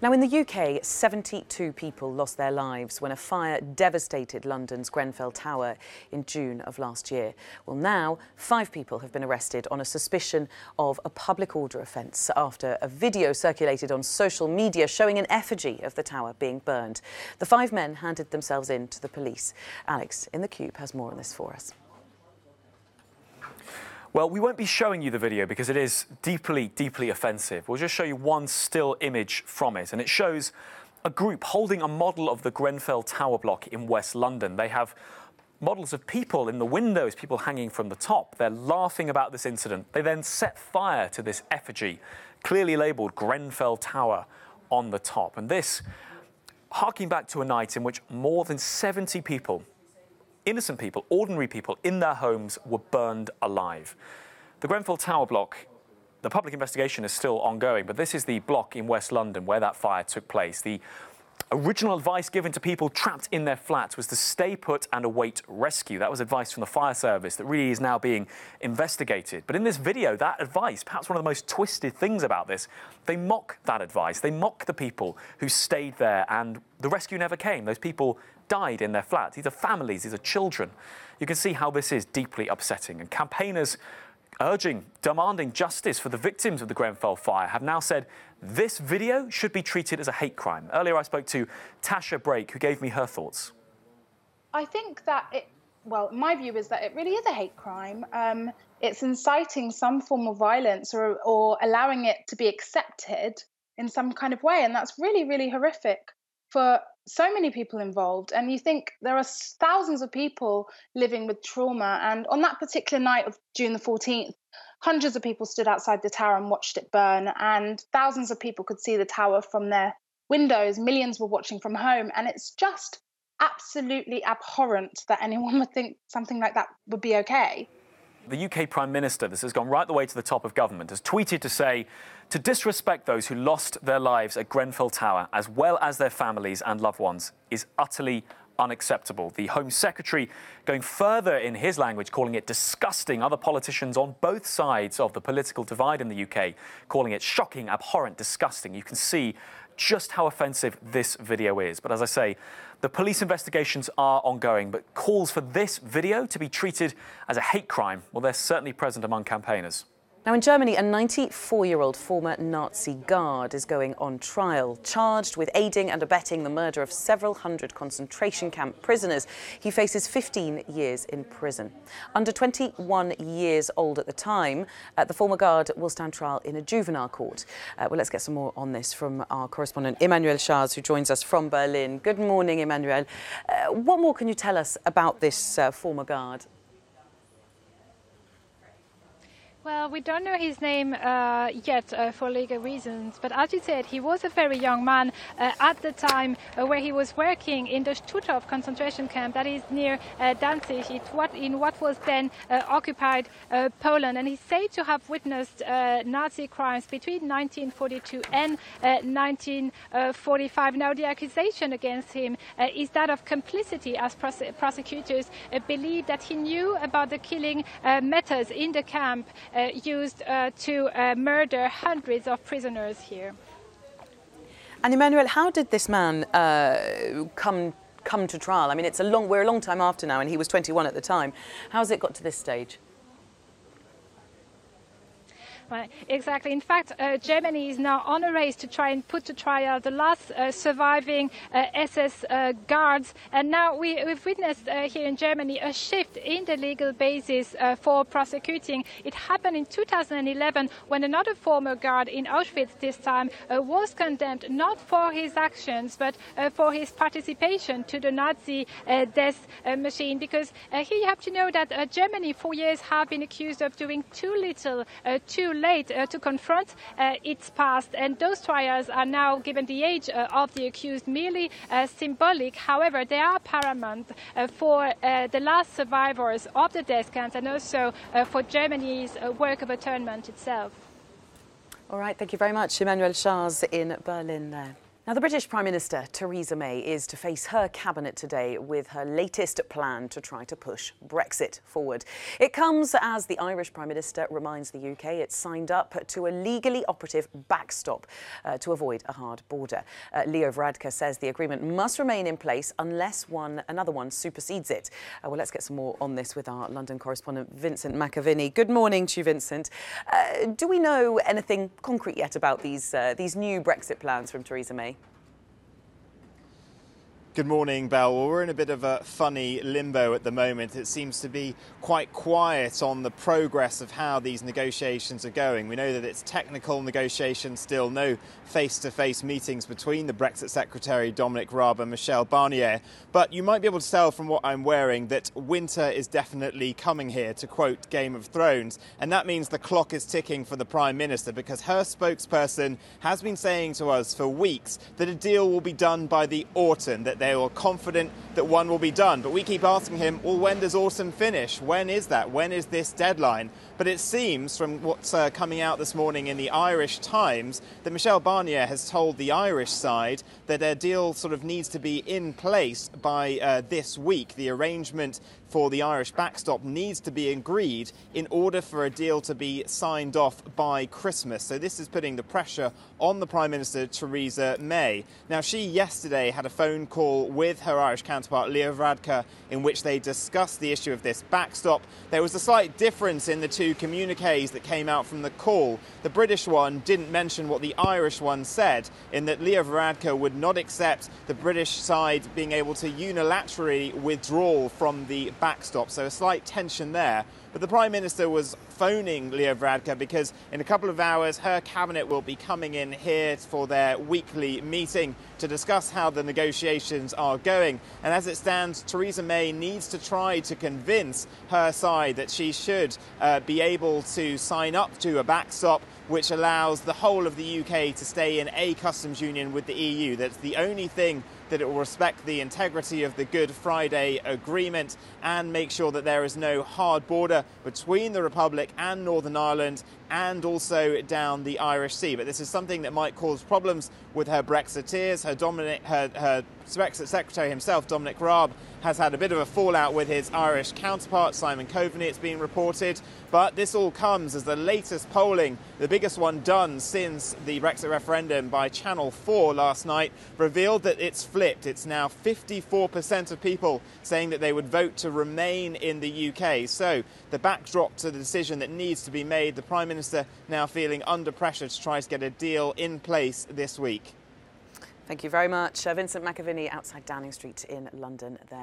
Now, in the UK, 72 people lost their lives when a fire devastated London's Grenfell Tower in June of last year. Well, now 5 people have been arrested on a suspicion of a public order offence after a video circulated on social media showing an effigy of the tower being burned. The 5 men handed themselves in to the police. Alex in the Cube has more on this for us. Well, we won't be showing you the video because it is deeply, deeply offensive. We'll just show you one still image from it, and it shows a group holding a model of the Grenfell Tower block in West London. They have models of people in the windows, people hanging from the top. They're laughing about this incident. They then set fire to this effigy, clearly labelled Grenfell Tower on the top. And this, harking back to a night in which more than 70 people, innocent people, ordinary people in their homes were burned alive. The Grenfell Tower block, the public investigation is still ongoing, but this is the block in West London where that fire took place. The original advice given to people trapped in their flats was to stay put and await rescue. That was advice from the fire service that really is now being investigated. But in this video, that advice, perhaps one of the most twisted things about this, they mock that advice. They mock the people who stayed there and the rescue never came. Those people died in their flats. These are families, these are children. You can see how this is deeply upsetting. And campaigners demanding justice for the victims of the Grenfell fire have now said this video should be treated as a hate crime. Earlier I spoke to Tasha Brake, who gave me her thoughts. I think that my view is that it really is a hate crime. It's inciting some form of violence or allowing it to be accepted in some kind of way. And that's really, really horrific for so many people involved. And you think there are thousands of people living with trauma. And on that particular night of June the 14th, hundreds of people stood outside the tower and watched it burn. And thousands of people could see the tower from their windows. Millions were watching from home. And it's just absolutely abhorrent that anyone would think something like that would be okay. The UK Prime Minister, this has gone right the way to the top of government, has tweeted to say to disrespect those who lost their lives at Grenfell Tower, as well as their families and loved ones, is utterly unacceptable. The Home Secretary going further in his language, calling it disgusting. Other politicians on both sides of the political divide in the UK calling it shocking, abhorrent, disgusting. You can see just how offensive this video is. But as I say, the police investigations are ongoing, but calls for this video to be treated as a hate crime, well, they're certainly present among campaigners. Now, in Germany, a 94-year-old former Nazi guard is going on trial, charged with aiding and abetting the murder of several hundred concentration camp prisoners. He faces 15 years in prison. Under 21 years old at the time, the former guard will stand trial in a juvenile court. Well, let's get some more on this from our correspondent Emmanuel Schaz, who joins us from Berlin. Good morning, Emmanuel. What more can you tell us about this former guard? Well, we don't know his name yet for legal reasons, but as you said, he was a very young man at the time where he was working in the Stutthof concentration camp that is near Danzig, in what was then occupied Poland. And he's said to have witnessed Nazi crimes between 1942 and 1945. Now, the accusation against him is that of complicity, as prosecutors believe that he knew about the killing methods in the camp used to murder hundreds of prisoners here. And Emmanuel, how did this man come to trial? I mean, we're a long time after now, and he was 21 at the time. How's it got to this stage? Right, exactly. In fact, Germany is now on a race to try and put to trial the last surviving SS guards. And now we've witnessed here in Germany a shift in the legal basis for prosecuting. It happened in 2011 when another former guard in Auschwitz this time was condemned not for his actions but for his participation to the Nazi death machine. Because here you have to know that Germany for years have been accused of doing too little, too late to confront its past, and those trials are now, given the age of the accused, merely symbolic. However, they are paramount for the last survivors of the death camps and also for Germany's work of atonement itself. All right, thank you very much, Emmanuel Schaz in Berlin there. Now, the British Prime Minister, Theresa May, is to face her cabinet today with her latest plan to try to push Brexit forward. It comes as the Irish Prime Minister reminds the UK it's signed up to a legally operative backstop to avoid a hard border. Leo Varadkar says the agreement must remain in place unless another one supersedes it. Well, let's get some more on this with our London correspondent, Vincent McAviney. Good morning to you, Vincent. Do we know anything concrete yet about these new Brexit plans from Theresa May? Good morning, Belle. Well, we're in a bit of a funny limbo at the moment. It seems to be quite quiet on the progress of how these negotiations are going. We know that it's technical negotiations still, no face-to-face meetings between the Brexit Secretary Dominic Raab and Michel Barnier. But you might be able to tell from what I'm wearing that winter is definitely coming here, to quote Game of Thrones. And that means the clock is ticking for the Prime Minister, because her spokesperson has been saying to us for weeks that a deal will be done by the autumn, that they are confident that one will be done. But we keep asking him, well, when does autumn finish? When is that? When is this deadline? But it seems from what's coming out this morning in the Irish Times that Michel Barnier has told the Irish side that a deal sort of needs to be in place by this week. The arrangement for the Irish backstop needs to be agreed in order for a deal to be signed off by Christmas. So this is putting the pressure on the Prime Minister, Theresa May. Now, she yesterday had a phone call with her Irish counterpart, Leo Varadkar, in which they discussed the issue of this backstop. There was a slight difference in the two communiques that came out from the call. The British one didn't mention what the Irish one said, in that Leo Varadkar would not accept the British side being able to unilaterally withdraw from the backstop. So a slight tension there. But the Prime Minister was phoning Leo Varadkar because in a couple of hours her cabinet will be coming in here for their weekly meeting to discuss how the negotiations are going. And as it stands, Theresa May needs to try to convince her side that she should be able to sign up to a backstop which allows the whole of the UK to stay in a customs union with the EU. That's the only thing that it will respect the integrity of the Good Friday Agreement and make sure that there is no hard border between the Republic and Northern Ireland and also down the Irish Sea. But this is something that might cause problems with her Brexiteers. Her Brexit Secretary himself, Dominic Raab, has had a bit of a fallout with his Irish counterpart, Simon Coveney, it's been reported. But this all comes as the latest polling, the biggest one done since the Brexit referendum by Channel 4 last night, revealed that it's flipped. It's now 54% of people saying that they would vote to remain in the UK. So the backdrop to the decision that needs to be made, the Prime Minister now feeling under pressure to try to get a deal in place this week. Thank you very much. Vincent McAviney outside Downing Street in London there.